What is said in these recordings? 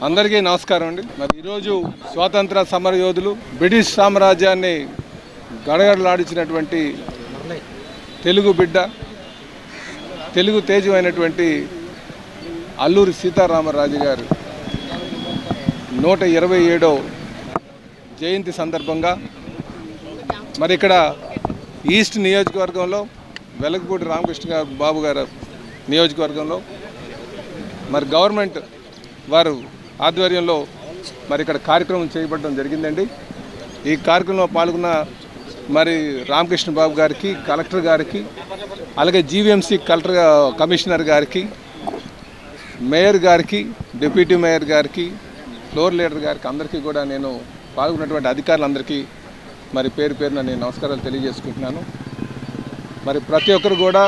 అందరికీ నమస్కారం అండి. మరి ఈరోజు స్వాతంత్ర సమర యోధులు బ్రిటిష్ సామ్రాజ్యాన్ని గడగడలాడించినటువంటి తెలుగు బిడ్డ, తెలుగు తేజమైనటువంటి అల్లూరి సీతారామరాజు గారు 127వ జయంతి సందర్భంగా మరి ఇక్కడ ఈస్ట్ నియోజకవర్గంలో వెలగపూడి రామకృష్ణ బాబు గారు నియోజకవర్గంలో మరి గవర్నమెంట్ వారు ఆధ్వర్యంలో మరి ఇక్కడ కార్యక్రమం చేయబడడం జరిగిందండి. ఈ కార్యక్రమంలో పాల్గొన్న మరి రామకృష్ణ బాబు గారికి, కలెక్టర్ గారికి, అలాగే జీవీఎంసీ కమిషనర్ గారికి, మేయర్ గారికి, డిప్యూటీ మేయర్ గారికి, ఫ్లోర్ లీడర్ గారికి అందరికీ కూడా నేను పాల్గొన్నటువంటి అధికారులందరికీ మరి పేరు పేరున నేను నమస్కారాలు తెలియజేసుకుంటున్నాను. మరి ప్రతి ఒక్కరు కూడా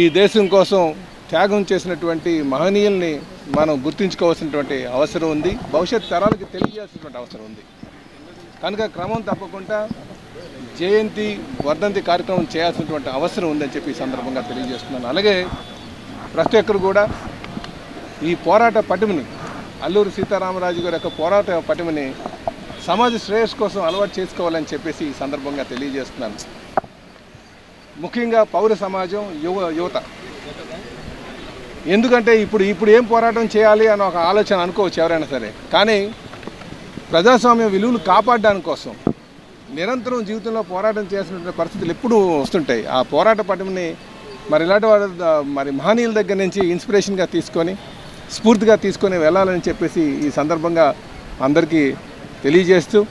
ఈ దేశం కోసం త్యాగం చేసినటువంటి మహనీయుల్ని మనం గుర్తించుకోవాల్సినటువంటి అవసరం ఉంది, భవిష్యత్ తరాలకు తెలియజేయాల్సినటువంటి అవసరం ఉంది. కనుక క్రమం తప్పకుండా జయంతి వర్ధంతి కార్యక్రమం చేయాల్సినటువంటి అవసరం ఉందని చెప్పి ఈ సందర్భంగా తెలియజేస్తున్నాను. అలాగే ప్రతి ఒక్కరు కూడా ఈ పోరాట పటిమని, అల్లూరి సీతారామరాజు గారి యొక్క పోరాట పటిమని సమాజ శ్రేయస్సు కోసం అలవాటు చేసుకోవాలని చెప్పేసి ఈ సందర్భంగా తెలియజేస్తున్నాను. ముఖ్యంగా పౌర సమాజం, యువత. ఎందుకంటే ఇప్పుడు ఏం పోరాటం చేయాలి అని ఒక ఆలోచన అనుకోవచ్చు ఎవరైనా సరే, కానీ ప్రజాస్వామ్య విలువలు కాపాడడానికి కోసం నిరంతరం జీవితంలో పోరాటం చేసిన పరిస్థితులు ఎప్పుడూ వస్తుంటాయి. ఆ పోరాట పటిమని మరి ఇలాంటి వారి మరి మహనీయుల దగ్గర నుంచి ఇన్స్పిరేషన్గా తీసుకొని, స్ఫూర్తిగా తీసుకొని వెళ్ళాలని చెప్పేసి ఈ సందర్భంగా అందరికీ తెలియజేస్తూ,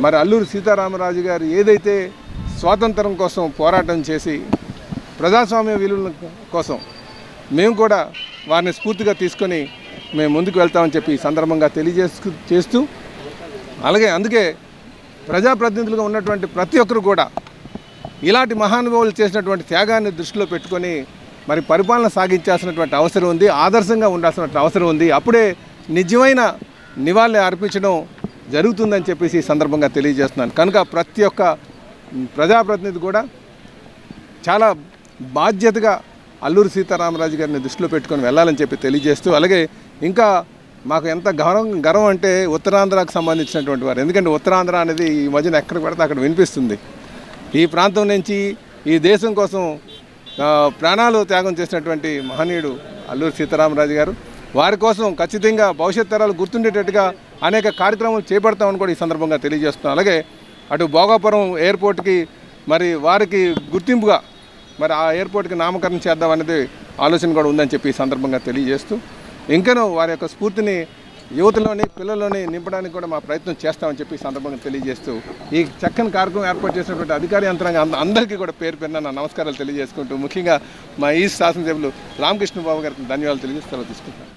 మరి అల్లూరి సీతారామరాజు గారు ఏదైతే స్వాతంత్రం కోసం పోరాటం చేసి ప్రజాస్వామ్య విలువల కోసం మేము కూడా వారిని స్ఫూర్తిగా తీసుకొని మేము ముందుకు వెళ్తామని చెప్పి ఈ సందర్భంగా తెలియజేస్తూ, అలాగే అందుకే ప్రజాప్రతినిధులుగా ఉన్నటువంటి ప్రతి ఒక్కరు కూడా ఇలాంటి మహానుభావులు చేసినటువంటి త్యాగాన్ని దృష్టిలో పెట్టుకొని మరి పరిపాలన సాగించాల్సినటువంటి అవసరం ఉంది, ఆదర్శంగా ఉండాల్సినటువంటి అవసరం ఉంది. అప్పుడే నిజమైన నివాళి అర్పించడం జరుగుతుందని చెప్పేసి ఈ సందర్భంగా తెలియజేస్తున్నాను. కనుక ప్రతి ఒక్క ప్రజాప్రతినిధి కూడా చాలా బాధ్యతగా అల్లూరి సీతారామరాజు గారిని దృష్టిలో పెట్టుకొని వెళ్ళాలని చెప్పి తెలియజేస్తూ, అలాగే ఇంకా మాకు ఎంత గర్వం అంటే ఉత్తరాంధ్రకు సంబంధించినటువంటి వారు. ఎందుకంటే ఉత్తరాంధ్ర అనేది ఈ మధ్యన ఎక్కడ పడితే అక్కడ వినిపిస్తుంది. ఈ ప్రాంతం నుంచి ఈ దేశం కోసం ప్రాణాలు త్యాగం చేసినటువంటి మహనీయుడు అల్లూరి సీతారామరాజు గారు. వారి కోసం ఖచ్చితంగా భవిష్యత్ తరాలు గుర్తుండేటట్టుగా అనేక కార్యక్రమాలు చేపడతామని కూడా ఈ సందర్భంగా తెలియజేస్తున్నాం. అలాగే అటు భోగాపురం ఎయిర్పోర్ట్కి మరి వారికి గుర్తింపుగా మరి ఆ ఎయిర్పోర్ట్కి నామకరణం చేద్దామనేది ఆలోచన కూడా ఉందని చెప్పి ఈ సందర్భంగా తెలియజేస్తూ, ఇంకనూ వారి యొక్క స్ఫూర్తిని యువతలోని, పిల్లల్లోని నింపడానికి కూడా మా ప్రయత్నం చేస్తామని చెప్పి ఈ సందర్భంగా తెలియజేస్తూ, ఈ చక్కని కార్యక్రమం ఏర్పాటు చేసినటువంటి అధికారి యంత్రాంగం అందరికీ కూడా పేరు పేరున నా నమస్కారాలు తెలియజేసుకుంటూ, ముఖ్యంగా మా ఈ శాసనసభ్యులు రామకృష్ణ బాబు గారికి ధన్యవాదాలు తెలియజేస్తూ తీసుకుంటాను.